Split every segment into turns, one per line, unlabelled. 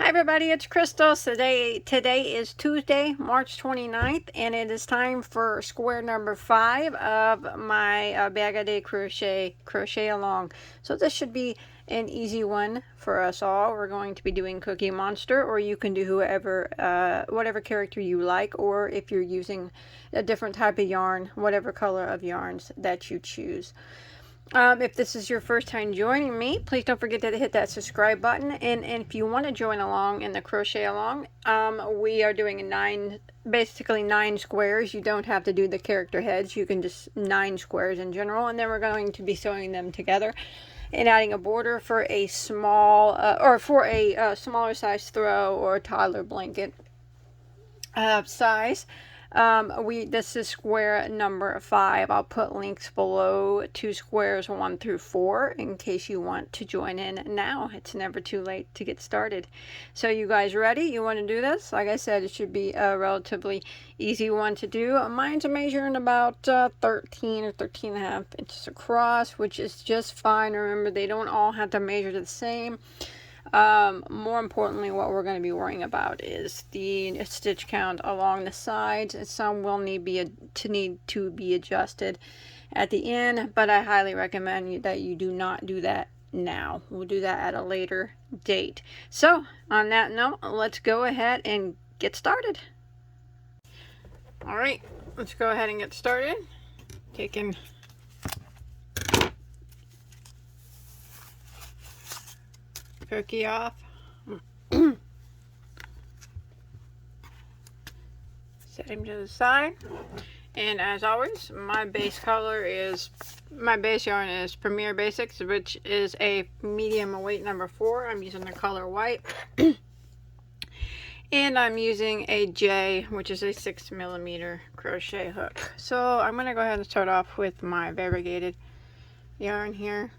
Hi everybody, it's Crystal. Today is Tuesday, March 29th, and it is time for square number 5 of my Bagoday crochet along. So this should be an easy one for us all. We're going to be doing Cookie Monster, or you can do whatever character you like, or if you're using a different type of yarn, whatever color of yarns that you choose. If this is your first time joining me, please don't forget to hit that subscribe button. And if you want to join along in the crochet along, we are doing basically 9 squares. You don't have to do the character heads. You can just 9 squares in general. And then we're going to be sewing them together and adding a border for a small, smaller size throw or toddler blanket size. This is square number 5. I'll put links below to squares 1 through 4 in case you want to join in now. It's never too late to get started. So you guys ready? You want to do this? Like I said, it should be a relatively easy one to do. Mine's measuring about 13 or 13 and a half inches across, which is just fine. Remember, they don't all have to measure the same. More importantly, what we're going to be worrying about is the stitch count along the sides. Some will need to be adjusted at the end, but I highly recommend that you do not do that now. We'll do that at a later date. So on that note, let's go ahead and get started. All right, let's go ahead and get started. Taking Cookie off. Set him to the side. And as always, my base yarn is Premier Basics, which is a medium weight number 4. I'm using the color white. And I'm using a J, which is a 6mm crochet hook. So I'm going to go ahead and start off with my variegated yarn here.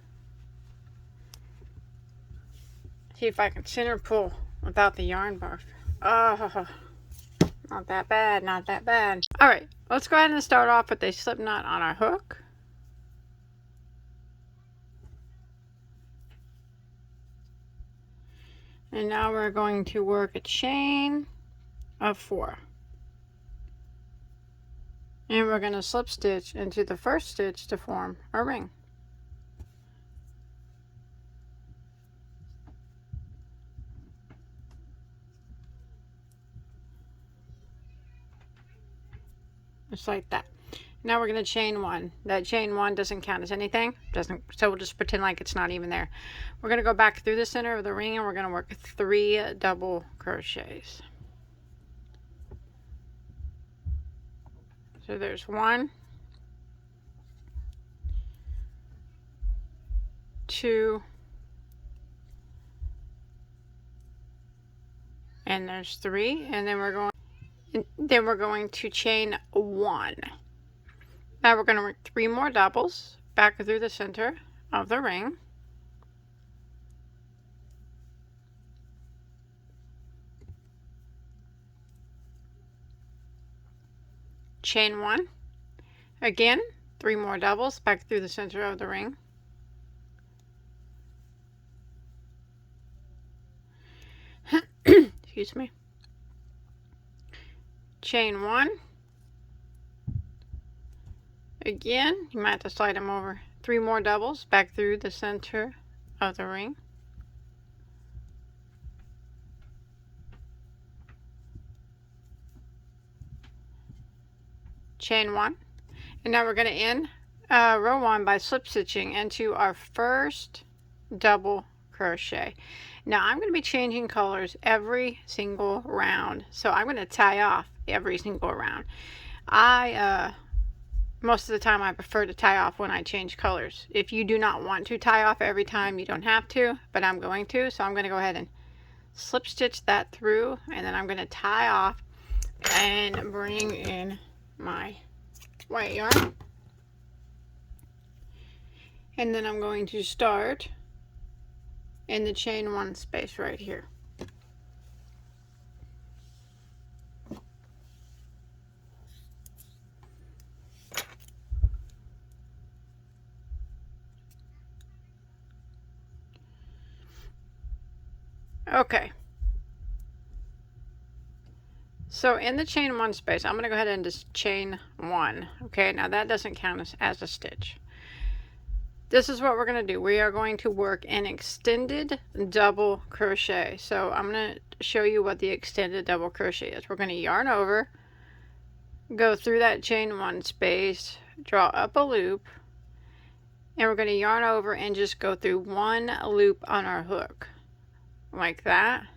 See if I can center pull without the yarn bar. Oh, not that bad, not that bad. All right, let's go ahead and start off with a slip knot on our hook. And now we're going to work a chain of 4. And we're going to slip stitch into the first stitch to form a ring. Just like that. Now we're going to chain 1. That chain 1 doesn't count as anything. So we'll just pretend like it's not even there. We're going to go back through the center of the ring and we're going to work 3 double crochets. So there's 1, 2, and there's 3, and then we're going to chain 1. Now we're going to work 3 more doubles back through the center of the ring. Chain 1. Again, 3 more doubles back through the center of the ring. Excuse me. Chain 1. Again, you might have to slide them over. 3 more doubles back through the center of the ring. Chain 1. And now we're going to end row 1 by slip stitching into our first double crochet. Now I'm going to be changing colors every single round, so I'm going to tie off every single round. Most of the time I prefer to tie off when I change colors. If you do not want to tie off every time, you don't have to, but I'm going to, so I'm going to go ahead and slip stitch that through, and then I'm going to tie off and bring in my white yarn, and then I'm going to start in the chain 1 space right here. Okay, So in the chain one space, I'm going to go ahead and just chain one. Okay, now that doesn't count as a stitch. This is what we're going to do. We are going to work an extended double crochet. So I'm going to show you what the extended double crochet is. We're going to yarn over, go through that chain one space, draw up a loop, and we're going to yarn over and just go through one loop on our hook like that.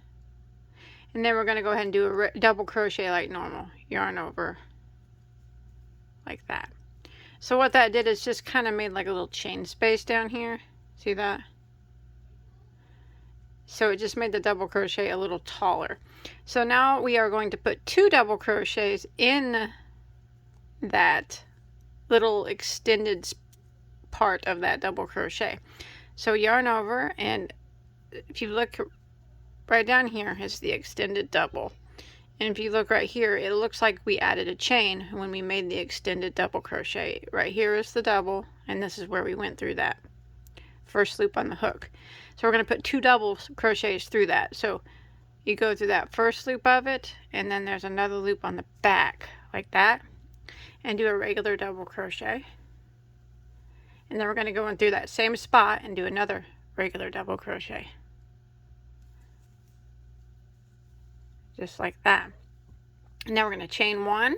And then we're going to go ahead and do a double crochet like normal. Yarn over like that. So what that did is just kind of made like a little chain space down here. See that? So it just made the double crochet a little taller. So now we are going to put 2 double crochets in that little extended part of that double crochet. So yarn over, and if you look right down here is the extended double. And if you look right here, it looks like we added a chain when we made the extended double crochet. Right here is the double, and this is where we went through that first loop on the hook. So we're going to put 2 double crochets through that. So you go through that first loop of it, and then there's another loop on the back like that, and do a regular double crochet. And then we're going to go in through that same spot and do another regular double crochet. Just like that. Now we're going to chain one.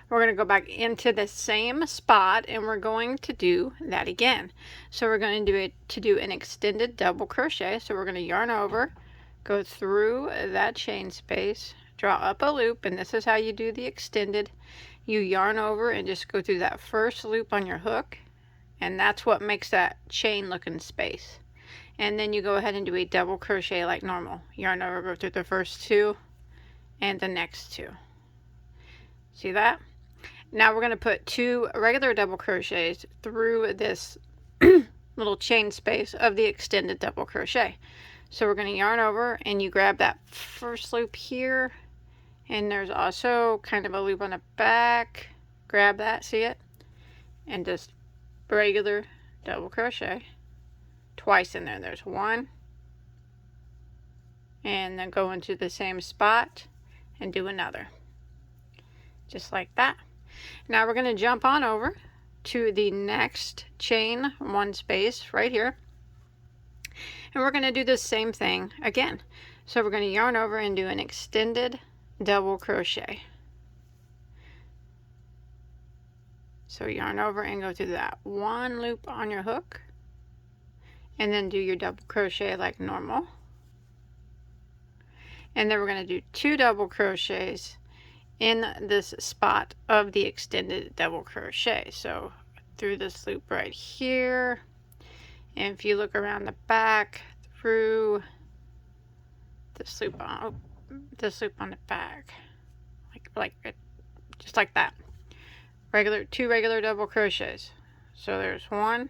We're going to go back into the same spot, and we're going to do that again. So we're going to do it to do an extended double crochet. So we're going to yarn over, go through that chain space, draw up a loop, and this is how you do the extended. You yarn over and just go through that first loop on your hook, and that's what makes that chain looking space. And then you go ahead and do a double crochet like normal. Yarn over, go through the first 2 and the next 2. See that? Now we're going to put 2 regular double crochets through this little chain space of the extended double crochet. So we're going to yarn over, and you grab that first loop here, and there's also kind of a loop on the back. Grab that, see it? And just regular double crochet twice in there. There's 1, and then go into the same spot and do another, just like that. Now we're going to jump on over to the next chain one space right here, and we're going to do the same thing again. So we're going to yarn over and do an extended double crochet. So yarn over and go through that 1 loop on your hook, and then do your double crochet like normal. And then we're going to do 2 double crochets in this spot of the extended double crochet. So through this loop right here, and if you look around the back through this loop on the back, just like that. 2 regular double crochets. So there's 1,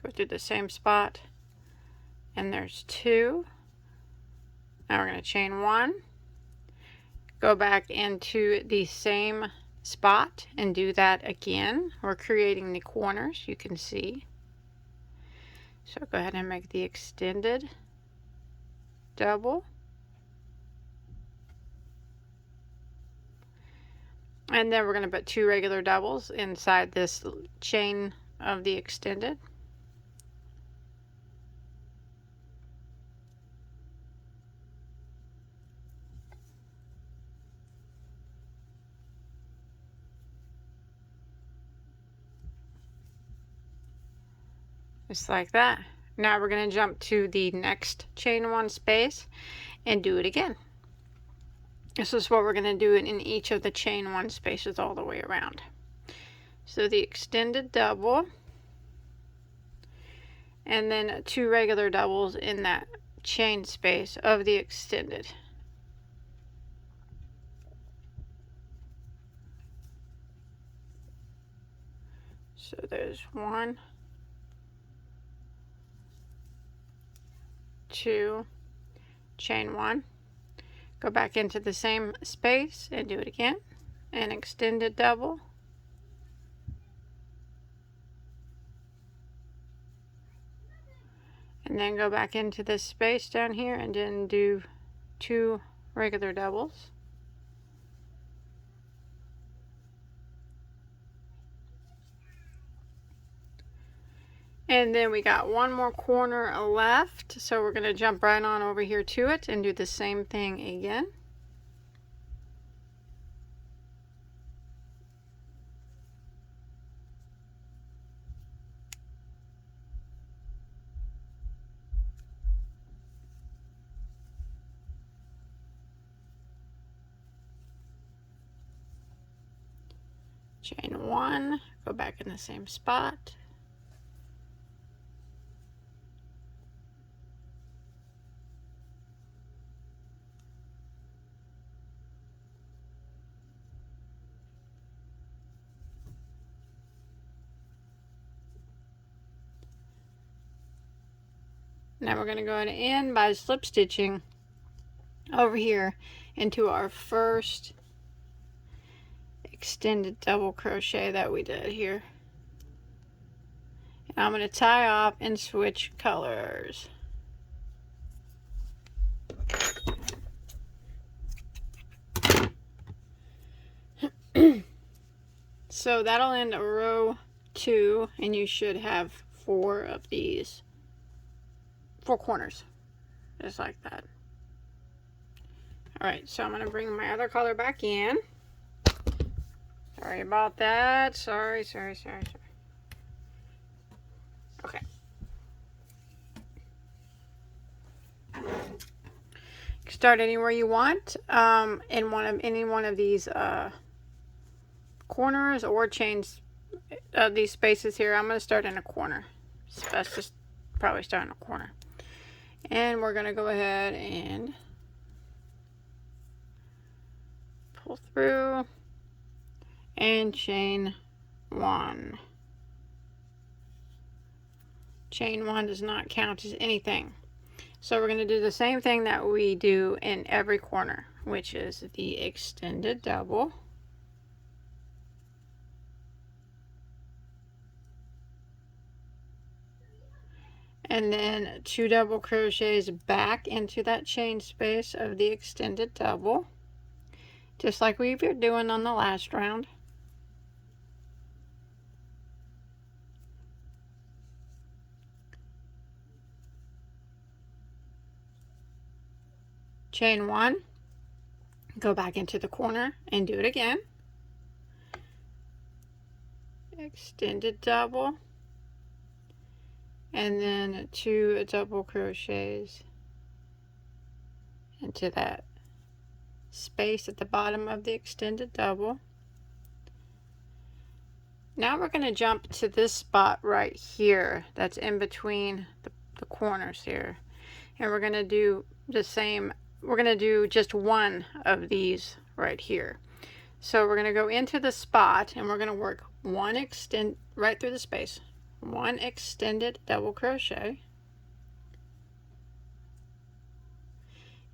go through the same spot, and there's 2. Now we're going to chain 1, go back into the same spot and do that again. We're creating the corners, you can see. So go ahead and make the extended double. And then we're going to put 2 regular doubles inside this chain of the extended. Just like that. Now we're going to jump to the next chain one space and do it again. This is what we're going to do in each of the chain one spaces all the way around. So the extended double, and then 2 regular doubles in that chain space of the extended. So there's 1, 2, chain 1, go back into the same space and do it again, an extended double, and then go back into this space down here and then do 2 regular doubles, And then we got one more corner left, so we're going to jump right on over here to it and do the same thing again. Chain 1, go back in the same spot. Now we're going to go ahead and end by slip stitching over here into our first extended double crochet that we did here. And I'm going to tie off and switch colors. So that'll end row 2, and you should have 4 of these, 4 corners, just like that. Alright, so I'm going to bring my other color back in. Sorry about that. Sorry. Okay. Start anywhere you want in any one of these corners, or change these spaces here. I'm going to start in a corner. So let's just probably start in a corner. And we're going to go ahead and pull through and chain 1. Chain 1 does not count as anything. So we're going to do the same thing that we do in every corner, which is the extended double. And then 2 double crochets back into that chain space of the extended double, just like we were doing on the last round. Chain 1, go back into the corner and do it again. Extended double, and then 2 double crochets into that space at the bottom of the extended double. Now we're going to jump to this spot right here that's in between the corners here, and we're going to do the same. We're going to do just one of these right here. So we're going to go into the spot, and we're going to work one right through the space, one extended double crochet,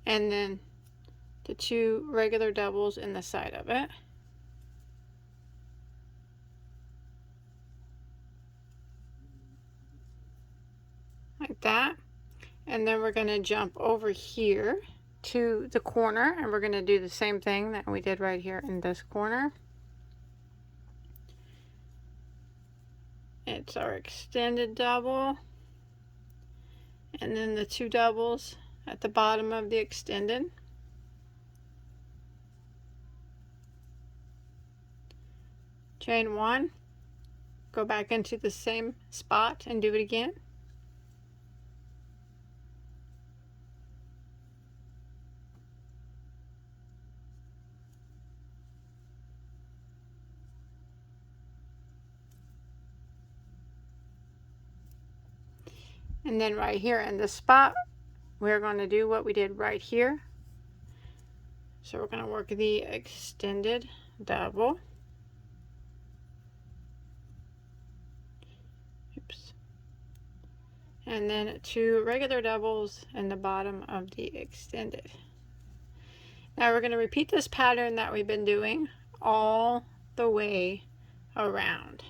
and then the 2 regular doubles in the side of it. Like that. And then we're going to jump over here to the corner, and we're going to do the same thing that we did right here in this corner. It's our extended double, and then the 2 doubles at the bottom of the extended. Chain 1, go back into the same spot and do it again. And then right here in this spot, we're going to do what we did right here. So we're going to work the extended double. Oops. And then 2 regular doubles in the bottom of the extended. Now we're going to repeat this pattern that we've been doing all the way around.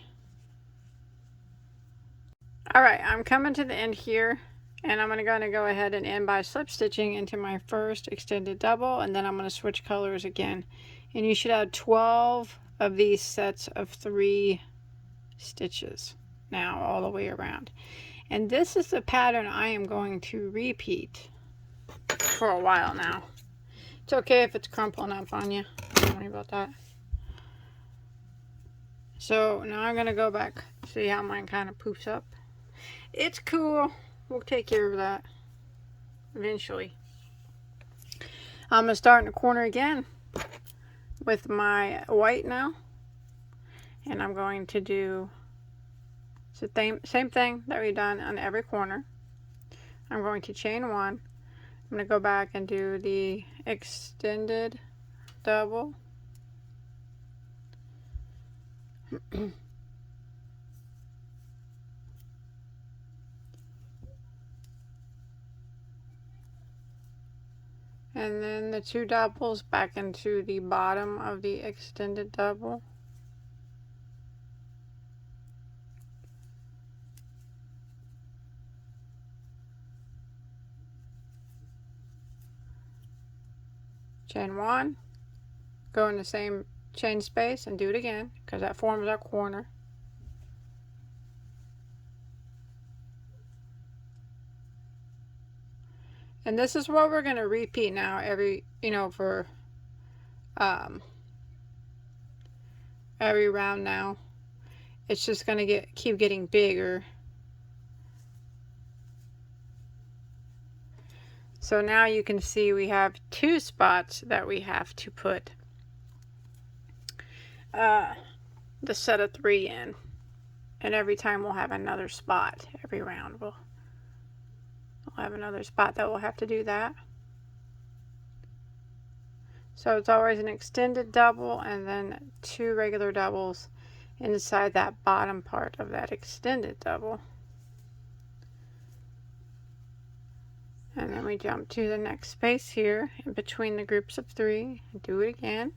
Alright, I'm coming to the end here, and I'm going to go ahead and end by slip stitching into my first extended double, and then I'm going to switch colors again. And you should have 12 of these sets of 3 stitches. now all the way around. And this is the pattern I am going to repeat for a while now. It's okay if it's crumpling up on you. Don't worry about that. So now I'm going to go back, see how mine kind of poofs up. It's cool. We'll take care of that eventually. I'm going to start in the corner again with my white now. And I'm going to do the same thing that we've done on every corner. I'm going to chain one. I'm going to go back and do the extended double. And then the 2 doubles back into the bottom of the extended double. Chain one, go in the same chain space and do it again because that forms our corner. And this is what we're going to repeat now every, for every round now. It's just going to keep getting bigger. So now you can see we have 2 spots that we have to put the set of 3 in. And every time we'll have another spot. Every round we'll have another spot that we'll have to do that. So it's always an extended double and then 2 regular doubles inside that bottom part of that extended double. And then we jump to the next space here in between the groups of 3 and do it again.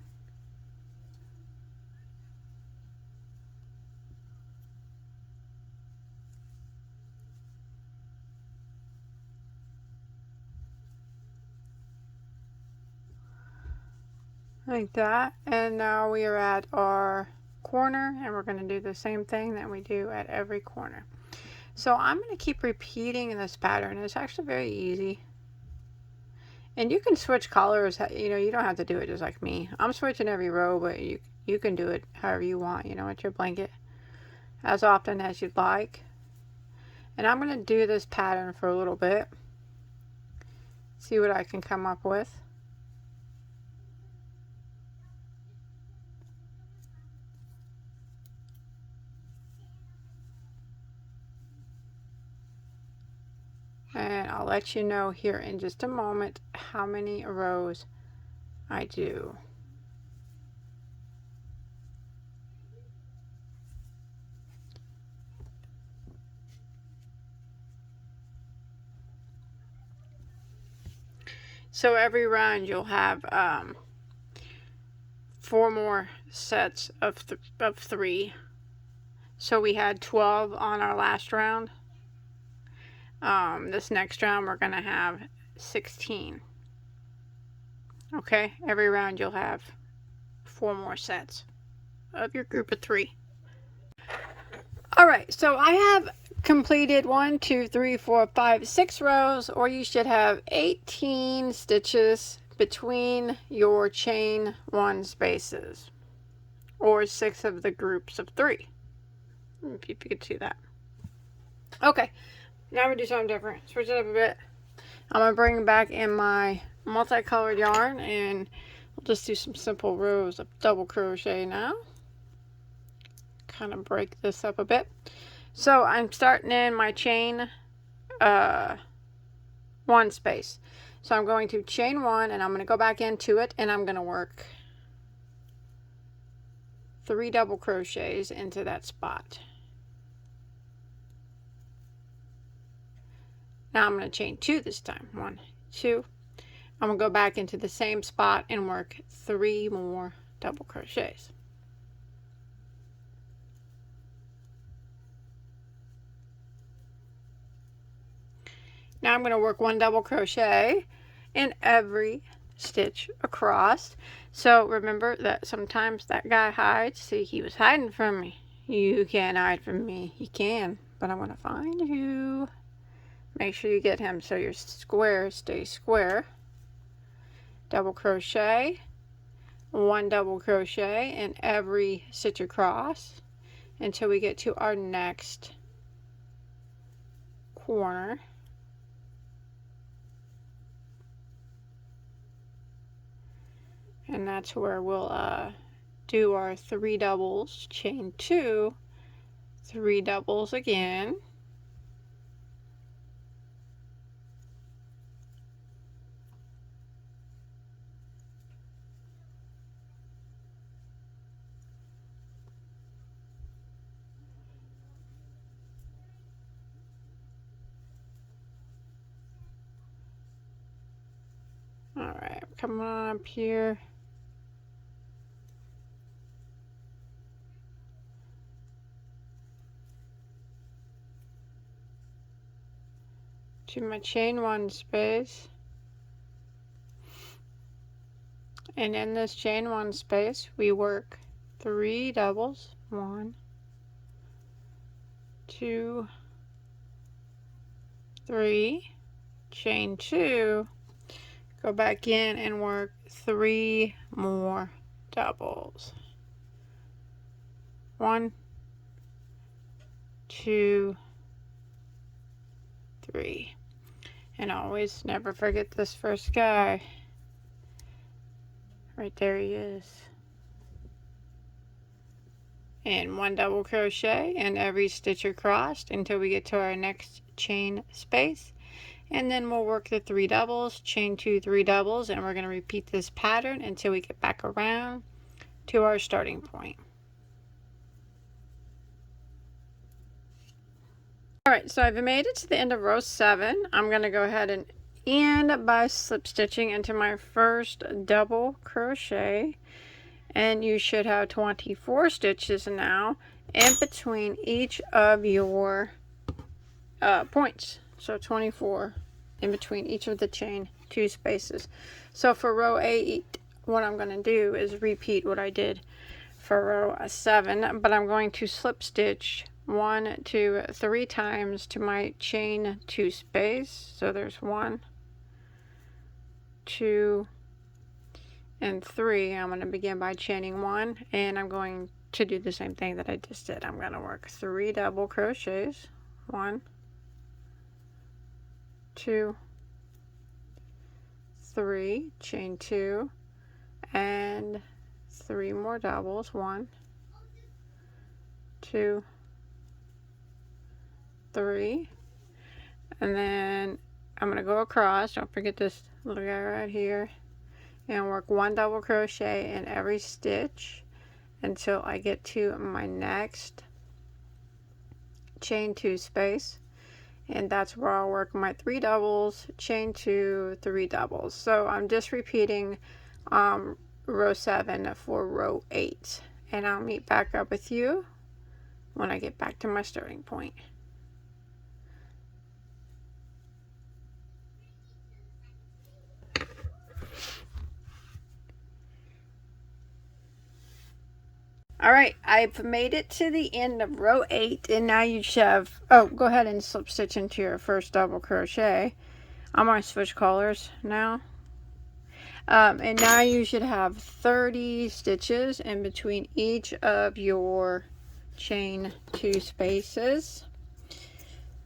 Like that. And now we are at our corner and we're going to do the same thing that we do at every corner. So I'm going to keep repeating this pattern. It's actually very easy. And you can switch colors, you don't have to do it just like me. I'm switching every row, but you can do it however you want, with your blanket as often as you'd like. And I'm going to do this pattern for a little bit. See what I can come up with. And I'll let you know here in just a moment how many rows I do. So every round you'll have 4 more sets of 3. So we had 12 on our last round. This next round we're going to have 16. Okay, every round you'll have 4 more sets of your group of 3. Alright, so I have completed 1, 2, 3, 4, 5, 6 rows, or you should have 18 stitches between your chain 1 spaces, or 6 of the groups of 3, if you could see that. Okay. Now we do something different. Switch it up a bit. I'm going to bring back in my multicolored yarn and we'll just do some simple rows of double crochet now. Kind of break this up a bit. So I'm starting in my chain 1 space. So I'm going to chain 1 and I'm going to go back into it and I'm going to work 3 double crochets into that spot. Now I'm going to chain 2 this time. 1, 2. I'm going to go back into the same spot and work 3 more double crochets. Now I'm going to work 1 double crochet in every stitch across. So remember that sometimes that guy hides. See, he was hiding from me. You can't hide from me. You can, but I'm going to find you. Make sure you get him so your square stays square. Double crochet, 1 double crochet in every stitch across until we get to our next corner. And that's where we'll do our 3 doubles, chain 2, 3 doubles again. Alright, coming on up here. To my chain 1 space. And in this chain 1 space, we work 3 doubles. 1, 2, 3. Chain 2. Go back in and work 3 more doubles. 1, 2, 3. And always never forget this first guy. Right there he is. And 1 double crochet in every stitch across until we get to our next chain space. And then we'll work the 3 doubles, chain 2, 3 doubles, and we're going to repeat this pattern until we get back around to our starting point. Alright, so I've made it to the end of row 7. I'm going to go ahead and end by slip stitching into my first double crochet. And you should have 24 stitches now in between each of your points. So 24 in between each of the chain 2 spaces. So for row 8, what I'm going to do is repeat what I did for row 7, but I'm going to slip stitch 1, 2, 3 times to my chain 2 space. So there's 1, 2, and 3. I'm going to begin by chaining 1, and I'm going to do the same thing that I just did. I'm going to work 3 double crochets. 1, 2, 3, chain 2, and 3 more doubles. 1, 2, 3, and then I'm going to go across. Don't forget this little guy right here, and work 1 double crochet in every stitch until I get to my next chain 2 space, and that's where I'll work my 3 doubles, chain 2, 3 doubles. So I'm just repeating row 7 for row 8, and I'll meet back up with you when I get back to my starting point. Alright, I've made it to the end of row 8, and now you should have, go ahead and slip stitch into your first double crochet. I'm going to switch colors now. And now you should have 30 stitches in between each of your chain 2 spaces.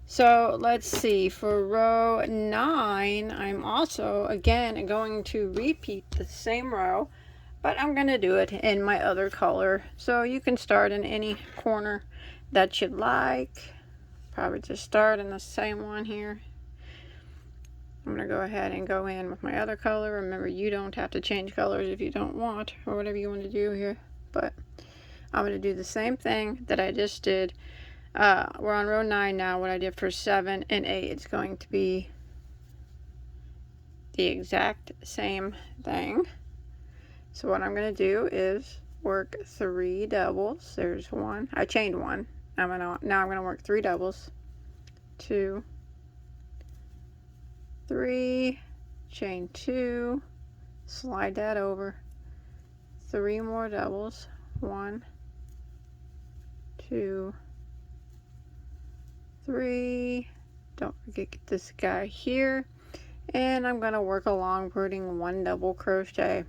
So let's see, for row 9, I'm also again going to repeat the same row, but I'm going to do it in my other color. So you can start in any corner that you'd like. Probably just start in the same one here. I'm going to go ahead and go in with my other color. Remember, you don't have to change colors if you don't want, or whatever you want to do here. But I'm going to do the same thing that I just did. We're on row 9 now. What I did for 7 and 8, it's going to be the exact same thing. So what I'm going to do is work 3 doubles. There's 1. I chained 1. Now I'm going to work 3 doubles. 2, 3, chain 2, slide that over, 3 more doubles. 1, 2, 3. Don't forget this guy here, and I'm going to work along putting 1 double crochet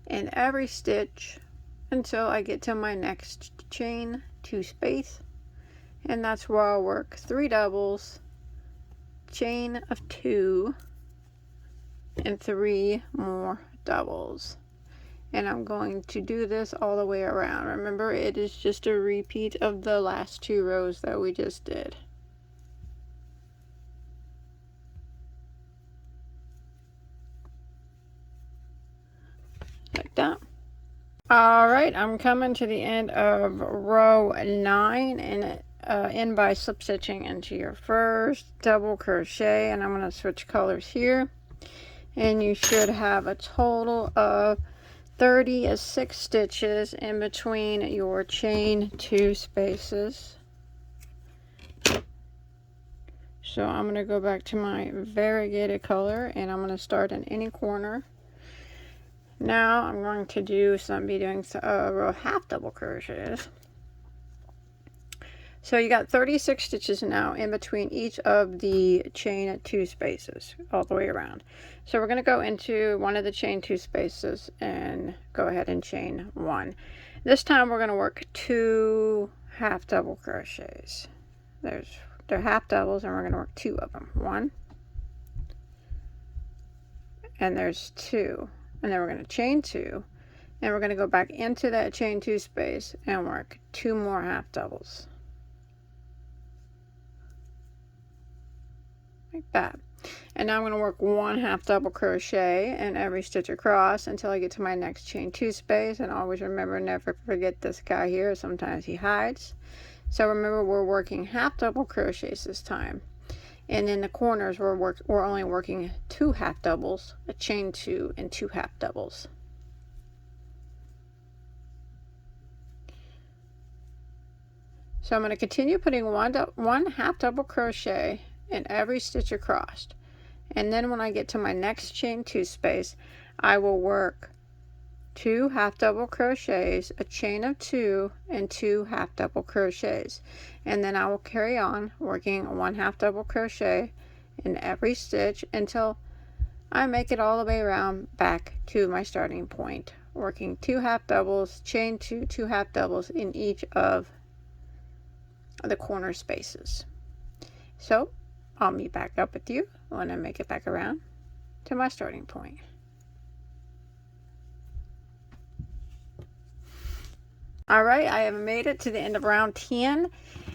in every stitch until I get to my next chain 2 space, and that's where I'll work 3 doubles, chain of 2, and 3 more doubles. And I'm going to do this all the way around. Remember, it is just a repeat of the last 2 rows that we just did. Like that. Alright, I'm coming to the end of row 9 and end by slip stitching into your first double crochet, and I'm going to switch colors here, and you should have a total of 36 stitches in between your chain 2 spaces. So I'm going to go back to my variegated color, and I'm going to start in any corner. Now I'm going to be doing row half double crochets. So you got 36 stitches now in between each of the chain 2 spaces all the way around. So we're going to go into one of the chain 2 spaces and go ahead and chain 1. This time we're going to work 2 half double crochets. They're half doubles, and we're going to work 2 of them. 1, and there's 2, and then we're going to chain 2, and we're going to go back into that chain 2 space and work 2 more half doubles. Like that. And now I'm going to work 1 half double crochet in every stitch across until I get to my next chain 2 space. And always remember, never forget this guy here. Sometimes he hides. So remember, we're working half double crochets this time, and in the corners we're only working 2 half doubles, a chain 2, and 2 half doubles. So I'm going to continue putting one half double crochet in every stitch across, and then when I get to my next chain 2 space, I will work 2 half double crochets, a chain of 2, and 2 half double crochets, and then I will carry on working 1 half double crochet in every stitch until I make it all the way around back to my starting point, working 2 half doubles, chain 2, 2 half doubles in each of the corner spaces. So I'll meet back up with you when I make it back around to my starting point. Alright, I have made it to the end of round 10,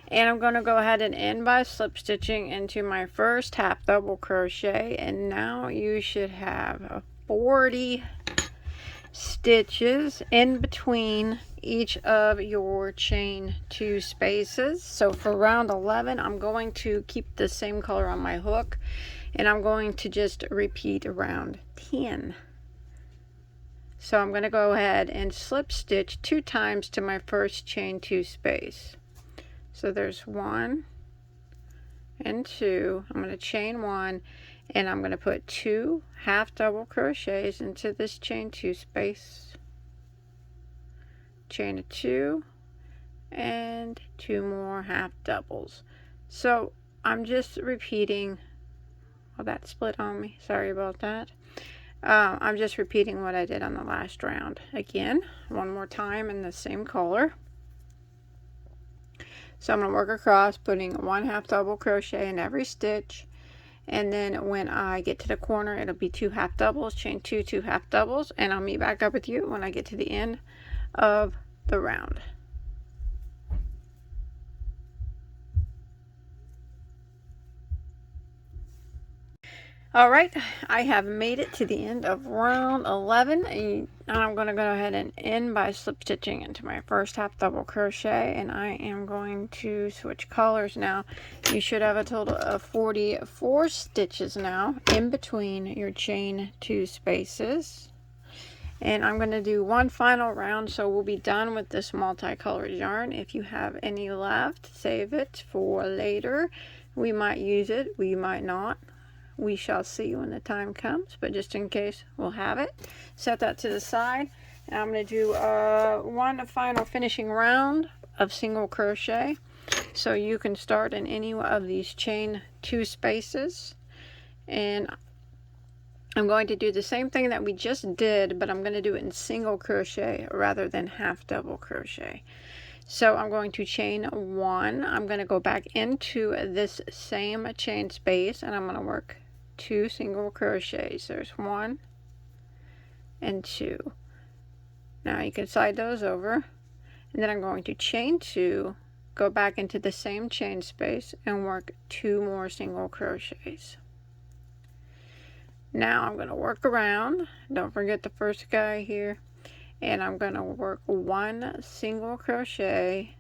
and I'm going to go ahead and end by slip stitching into my first half double crochet, and now you should have 40 stitches in between each of your chain 2 spaces. So for round 11, I'm going to keep the same color on my hook, and I'm going to just repeat round 10. So I'm going to go ahead and slip stitch 2 times to my first chain 2 space. So there's 1 and 2. I'm going to chain 1, and I'm going to put 2 half double crochets into this chain 2 space, chain a 2, and 2 more half doubles. So I'm just repeating. Oh, that split on me, sorry about that. I'm just repeating what I did on the last round again, one more time in the same color. So I'm going to work across, putting 1 half double crochet in every stitch, and then when I get to the corner, it'll be 2 half doubles, chain 2, 2 half doubles, and I'll meet back up with you when I get to the end of the round. Alright, I have made it to the end of round 11, and I'm going to go ahead and end by slip stitching into my first half double crochet, and I am going to switch colors now. You should have a total of 44 stitches now in between your chain 2 spaces. And I'm going to do one final round, so we'll be done with this multicolored yarn. If you have any left, save it for later. We might use it, we might not. We shall see when the time comes, but just in case, we'll have it. Set that to the side, and I'm going to do one final finishing round of single crochet. So you can start in any of these chain 2 spaces, and I'm going to do the same thing that we just did, but I'm going to do it in single crochet rather than half double crochet. So I'm going to chain 1. I'm going to go back into this same chain space, and I'm going to work 2 single crochets. There's 1 and 2. Now you can slide those over, and then I'm going to chain 2, go back into the same chain space, and work 2 more single crochets. Now I'm going to work around, don't forget the first guy here, and I'm going to work 1 single crochet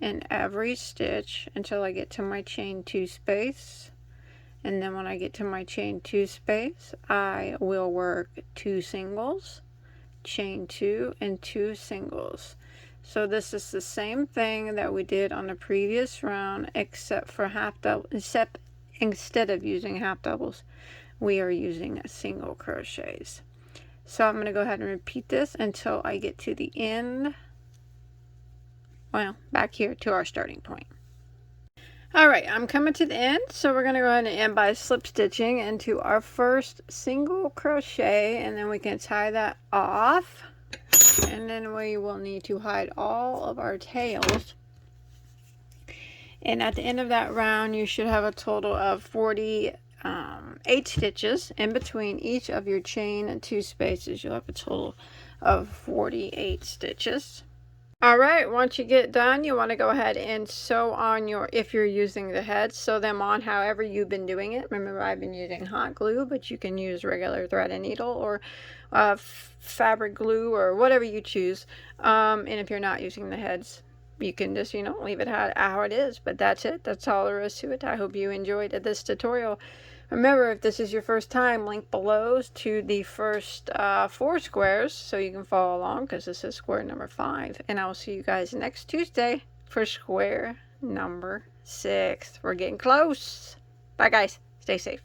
in every stitch until I get to my chain 2 space. And then when I get to my chain 2 space, I will work 2 singles, chain 2, and 2 singles. So this is the same thing that we did on the previous round, except for instead of using half doubles, we are using single crochets. So I'm going to go ahead and repeat this until I get to the end, well, back here to our starting point. Alright, I'm coming to the end, so we're going to go ahead and end by slip stitching into our first single crochet, and then we can tie that off, and then we will need to hide all of our tails. And at the end of that round, you should have a total of 48 stitches in between each of your chain 2 spaces. You'll have a total of 48 stitches. Alright, once you get done, you want to go ahead and sew on your, if you're using the heads, sew them on however you've been doing it. Remember, I've been using hot glue, but you can use regular thread and needle, or fabric glue, or whatever you choose. And if you're not using the heads, you can just, leave it how it is. But that's it. That's all there is to it. I hope you enjoyed this tutorial. Remember, if this is your first time, link below to the first 4 squares so you can follow along, because this is square number 5. And I will see you guys next Tuesday for square number 6. We're getting close. Bye, guys. Stay safe.